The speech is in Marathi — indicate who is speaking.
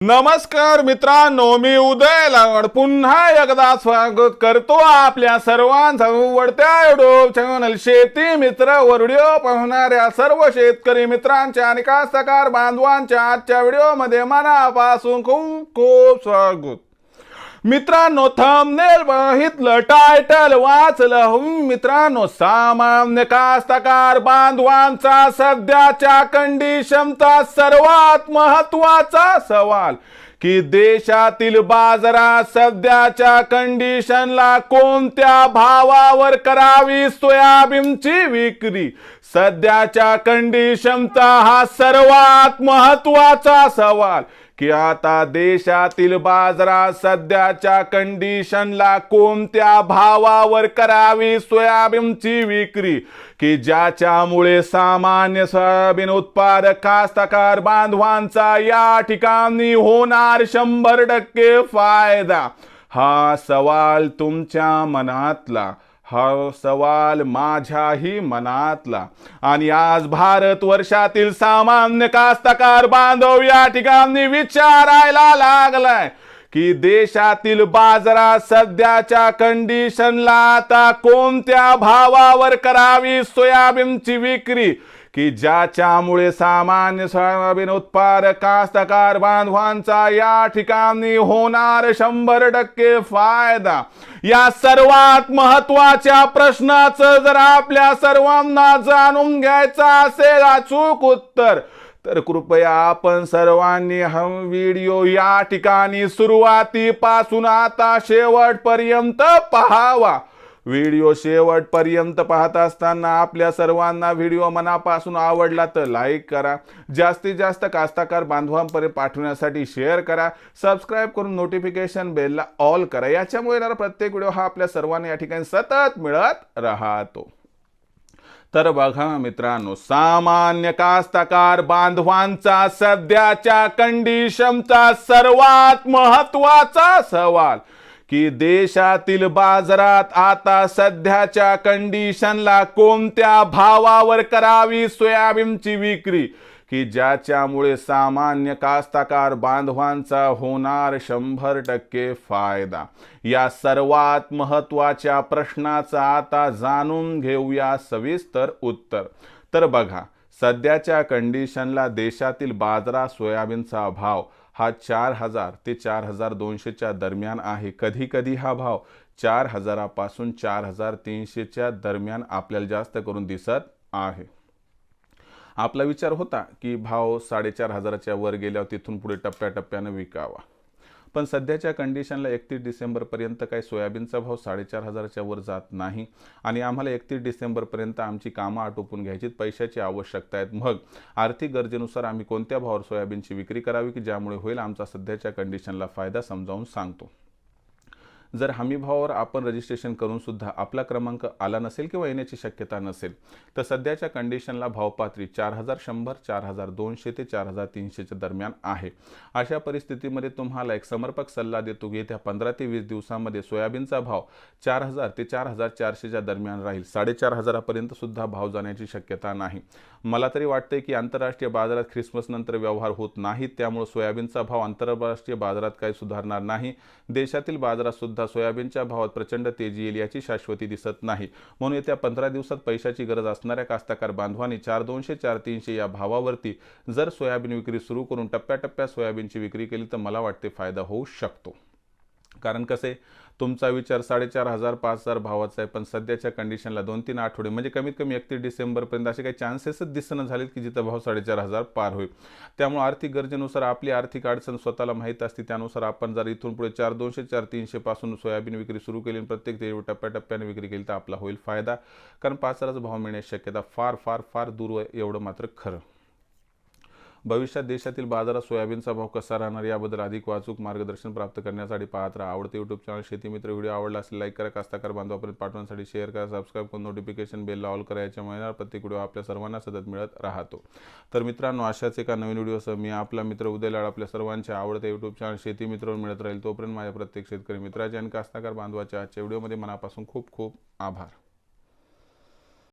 Speaker 1: नमस्कार मित्रांनो, मी उदय लावड पुन्हा एकदा स्वागत करतो आपल्या सर्वांचं वडत्या युट्यूब चॅनल शेती मित्र व्हिडिओ पाहणाऱ्या सर्व शेतकरी मित्रांच्या आणि कास्तकार बांधवांच्या आजच्या व्हिडिओमध्ये मनापासून खूप खूप स्वागत। मित्रांनो, थंबनेल बघितलं, टायटल वाचलं, मित्रांनो सामान्य कास्तकार बांधवांचा सध्याच्या कंडिशनचा सर्वात महत्त्वाचा सवाल की देशातील बाजारात सध्याच्या कंडिशनला कोणत्या भावावर करावी सोयाबीनची विक्री। सध्याच्या कंडिशनचा हा सर्वात महत्त्वाचा सवाल की आता देशातील बाजारात सध्याच्या कंडिशनला कोणत्या भावावर करावी सोयाबीनची विक्री की ज्याच्यामुळे सामान्य सोयाबीन उत्पादक कास्तकार बांधवांचा या ठिकाणी होणार 100% फायदा। हा सवाल तुमच्या मनातला, हा सवाल माझ्याही मनातला आणि आज भारत वर्षातील सामान्य कास्तकार बांधव या ठिकाणी विचारायला लागलाय की देशातील बाजारात सध्याच्या कंडिशनला आता कोणत्या भावावर करावी सोयाबीनची विक्री की ज्याच्यामुळे सामान्य सोयाबीन उत्पादक कास्तकार बांधवांचा या ठिकाणी होणार 100% फायदा। या सर्वात महत्त्वाच्या प्रश्नाचं जर आपल्या सर्वांना जाणून घ्यायचं असेल अचूक उत्तर, तर कृपया आपण सर्वांनी हा व्हिडिओ या ठिकाणी सुरुवातीपासून आता शेवटपर्यंत पाहावा। व्हिडिओ शेवटपर्यंत पाहत असताना आपल्या सर्वांना व्हिडिओ मनापासून आवडला तर लाईक करा, जास्तीत जास्त कास्तकार बांधवांपर्यंत पाठवण्यासाठी शेअर करा, सबस्क्राइब करून नोटिफिकेशन बेलला ऑल करा। याच्यामुळे येणारा प्रत्येक व्हिडिओ हा आपल्या सर्वांना या ठिकाणी सतत मिळत राहतो। तर बघा मित्रांनो, सामान्य कास्तकार बांधवांचा सध्याच्या कंडिशनचा सर्वात महत्त्वाचा सवाल की देशातील बाजारात आता सध्याच्या कंडिशनला कोणत्या भावावर करावी सोयाबीनची विक्री की ज्याच्यामुळे सामान्य कास्तकार बांधवांचा होणार 100% फायदा। या सर्वात महत्त्वाच्या प्रश्नाचा आता जाणून घेऊया सविस्तर उत्तर। तर बघा, सध्याच्या कंडिशनला देशातील बाजारात सोयाबीनचा भाव हा 4000 ते 4200च्या दरम्यान आहे। कधी कधी हा भाव 4000 पासून 4300च्या दरम्यान आपल्याला जास्त करून दिसत आहे। आपला विचार होता की भाव 4500च्या वर गेल्यावर तिथून पुढे टप्प्याटप्प्याने विकावा, पण सध्याच्या कंडिशनला 31 डिसेंबर पर्यंत काही सोयाबीनचा भाव 4500च्या वर जात नाही आणि आम्हाला 31 डिसेंबर पर्यंत आमची कामं आटोपून घ्यायची, पैशाची आवश्यकता आहे। मग आर्थिक गरजेनुसार आम्ही कोणत्या भावावर सोयाबीनची विक्री करावी की ज्यामुळे होईल आमचा सध्याच्या कंडिशनला फायदा समजावून सांगतो। जर हमी भावावर आपण रजिस्ट्रेशन करून सुद्धा आपला क्रमांक आला नसेल किंवा येण्याची शक्यता नसेल तर सध्याच्या कंडिशनला भावपातळी 4100, 4200 ते 4300च्या दरम्यान आहे। अशा परिस्थितीमध्ये तुम्हाला एक समर्पक सल्ला देतो की येत्या 15 ते 20 दिवसांमध्ये सोयाबीनचा भाव 4000 ते 4400च्या दरम्यान राहील। 4500 पर्यंत सुद्धा भाव जाण्याची शक्यता नाही। मला तरी वाटते की आंतरराष्ट्रीय बाजारात ख्रिसमस नंतर व्यवहार होत नाहीत, त्यामुळे सोयाबीनचा भाव आंतरराष्ट्रीय बाजारात काही सुधारणार नाही। देशातील बाजारात सुद्धा सोयाबीनच्या भावात प्रचंड तेजी येईल याची शाश्वती दिसत नाही। म्हणून येत्या 15 दिवसात पैशाची गरज असणाऱ्या कास्तकार बांधवांनी 4200 4300 या भावावरती जर सोयाबीन विक्री सुरू करून टप्प्याटप्प्यात सोयाबीनची विक्री केली तर मला वाटते फायदा होऊ शकतो। कारण कसे, तुमचा विचार 4500 5000 भावाचा आहे, पण सध्याच्या कंडिशनला 2-3 आठवडे म्हणजे कमीत कमी 31 डिसेंबर पर्यंत असे काही चान्सेसच दिसणं झालेत की जिथं भाव 4500 पार होईल। त्यामुळे आर्थिक गरजेनुसार आपली आर्थिक अडचण स्वतःला माहीत असते, त्यानुसार आपण जर इथून पुढे 4200 4300 पासून सोयाबीन विक्री सुरू केली, प्रत्येक टप्प्याटप्प्याने विक्री केली तर आपला होईल फायदा। कारण 5000चा भाव मिळण्याची शक्यता फार फार फार दूर आहे, एवढं मात्र खरं। भविष्यात देशातील बाजारात सोयाबीनचा भाव कसा राहणार याबद्दल अधिक वाचूक मार्गदर्शन प्राप्त करण्यासाठी पाहत राहा आवडते यूट्यूब चॅनल शेती मित्र। व्हिडिओ आवडला असेल लाईक करा, कास्तकार बांधवापर्यंत पाठवण्यासाठी शेअर करा, सबस्क्राइब करून नोटिफिकेशन बेलला ऑल करा। याच्यामुळे प्रत्येक व्हिडिओ आपल्या सर्वांना सतत मिळत राहतो। तर मित्रांनो, अशाच एका नवीन व्हिडिओसह मी आपला मित्र उदय लाड आपल्या सर्वांच्या आवडते यूट्यूब चॅनल शेती मित्रवर मिळत राहील। तोपर्यंत माझ्या प्रत्येक शेतकरी मित्राचे आणि कास्तकार बांधवाच्या आजच्या व्हिडिओमध्ये मनापासून खूप खूप आभार।